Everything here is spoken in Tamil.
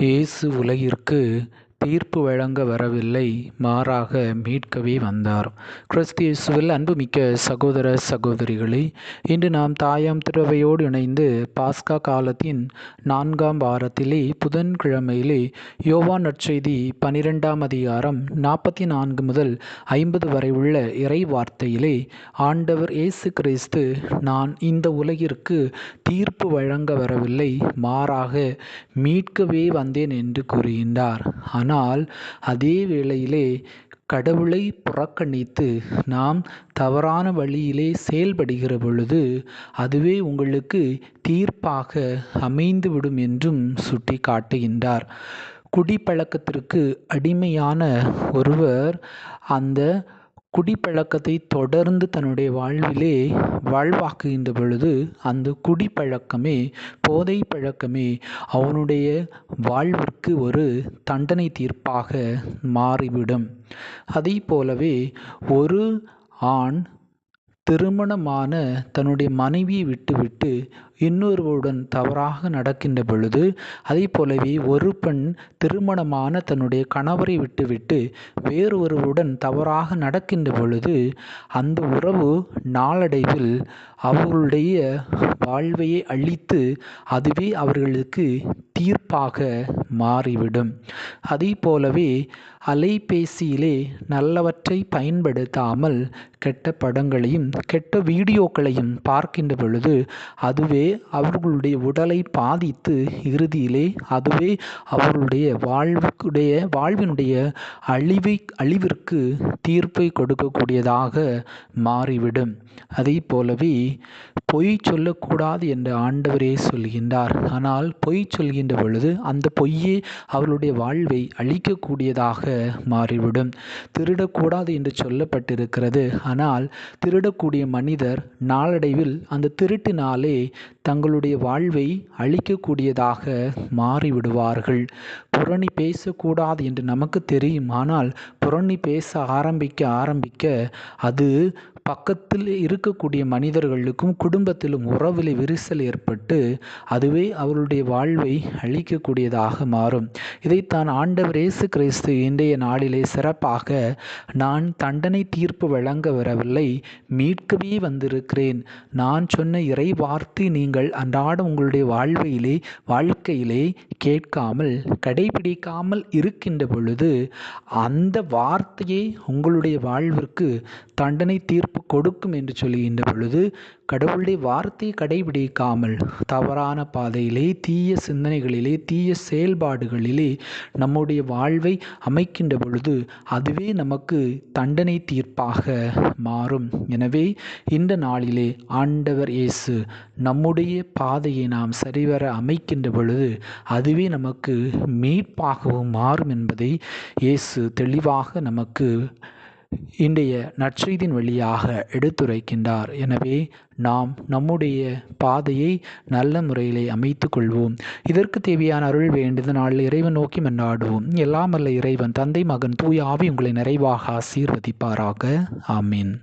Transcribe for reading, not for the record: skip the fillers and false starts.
இயேசு உலகிற்கு தீர்ப்பு வழங்க வரவில்லை, மாறாக மீட்கவே வந்தார். கிறிஸ்து இயேசுவில் அன்புமிக்க சகோதர சகோதரிகளே, இன்று நாம் தாயாம் திருவையோடு இணைந்து பாஸ்கா காலத்தின் 4ஆம் வாரத்திலே புதன்கிழமையிலே யோவான் நற்செய்தி 12ஆம் அதிகாரம் 44 முதல் 50 வரை உள்ள இறை வார்த்தையிலே ஆண்டவர் இயேசு கிறிஸ்து, நான் இந்த உலகிற்கு தீர்ப்பு வழங்க வரவில்லை, மாறாக மீட்கவே வந்தேன் என்று கூறுகின்றார். ஆனால் அதே வேளையிலே கடவுளை புறக்கணித்து நாம் தவறான வழியிலே செயல்படுகிற பொழுது அதுவே உங்களுக்கு தீர்ப்பாக அமைந்துவிடும் என்றும் சுட்டி காட்டுகின்றார். குடிப்பழக்கத்திற்கு அடிமையான ஒருவர் அந்த குடிப்பழக்கத்தை தொடர்ந்து தன்னுடைய வாழ்விலே வாழ்வாக்குகின்ற பொழுது அந்த குடிப்பழக்கமே, போதை பழக்கமே அவனுடைய வாழ்விற்கு ஒரு தண்டனை தீர்ப்பாக மாறிவிடும். அதை போலவே ஒரு ஆண் திருமணமான தன்னுடைய மனைவியை விட்டுவிட்டு இன்னொருவருடன் தவறாக நடக்கின்ற பொழுது, அதே போலவே ஒரு பெண் திருமணமான தன்னுடைய கணவரை விட்டுவிட்டு வேறொருவருடன் தவறாக நடக்கின்ற பொழுது அந்த உறவு நாளடைவில் அவர்களுடைய வாழ்வையை அழித்து அதுவே அவர்களுக்கு தீர்ப்பாக மாறிவிடும். அதே போலவே அலைபேசியிலே நல்லவற்றை பயன்படுத்தாமல் கெட்ட படங்களையும் கெட்ட வீடியோக்களையும் பார்க்கின்ற பொழுது அதுவே அவர்களுடைய உடலை பாதித்து இறுதியிலே அதுவே அவர்களுடைய வாழ்வினுடைய அழிவிற்கு தீர்ப்பை கொடுக்கக்கூடியதாக மாறிவிடும். அதே போலவே பொய் சொல்லக்கூடாது என்று ஆண்டவரே சொல்கின்றார். ஆனால் பொய் சொல்கின்ற பொழுது அந்த பொய்யே அவர்களுடைய வாழ்வை அழிக்கக்கூடியதாக மாறிவிடும். திருடக்கூடாது என்று சொல்லப்பட்டிருக்கிறது. ஆனால் திருடக்கூடிய மனிதர் நாளடைவில் அந்த திருட்டினாலே தங்களுடைய வாழ்வை அழிக்கக்கூடியதாக மாறிவிடுவார்கள். புரணி பேசக்கூடாது என்று நமக்கு தெரியும். ஆனால் புரணி பேச ஆரம்பிக்க அது பக்கத்தில் இருக்கக்கூடிய மனிதர்களுக்கும் குடும்பத்திலும் உறவில் விரிசல் ஏற்பட்டு அதுவே அவருடைய வாழ்வை அழிக்கக்கூடியதாக மாறும். இதைத்தான் ஆண்டவர் இயேசு கிறிஸ்து இன்றைய நாளிலே சிறப்பாக, நான் தண்டனை தீர்ப்பு வழங்க வரவில்லை, மீட்கவே வந்திருக்கிறேன். நான் சொன்ன இறை வார்த்தை நீங்கள் அன்றாடம் உங்களுடைய வாழ்க்கையிலே கேட்காமல் கடைபிடிக்காமல் இருக்கின்ற பொழுது அந்த வார்த்தையே உங்களுடைய வாழ்விற்கு தண்டனை தீர்ப்பு கொடுக்கும் என்று சொல்கின்ற பொழுது, கடவுளுடைய வார்த்தையை கடைபிடிக்காமல் தவறான பாதையிலே, தீய சிந்தனைகளிலே, தீய செயல்பாடுகளிலே நம்முடைய வாழ்வை அமைக்கின்ற பொழுது அதுவே நமக்கு தண்டனை தீர்ப்பாக மாறும். எனவே இந்த நாளிலே ஆண்டவர் இயேசு நம்முடைய பாதையை நாம் சரிவர அமைக்கின்ற பொழுது அதுவே நமக்கு மீட்பாகவும் மாறும் என்பதை இயேசு தெளிவாக நமக்கு இன்றைய நற்செய்தியின் வழியாக எடுத்துரைக்கின்றார். எனவே நாம் நம்முடைய பாதையை நல்ல முறையிலே அமைத்து கொள்வோம். இதற்கு தேவையான அருள் வேண்டிய நாளில் இறைவன் நோக்கி மன்றாடுவோம். எல்லாம் வல்ல இறைவன் தந்தை, மகன், தூய ஆவி உங்களை நிறைவாக ஆசீர்வதிப்பாராக. ஆமீன்.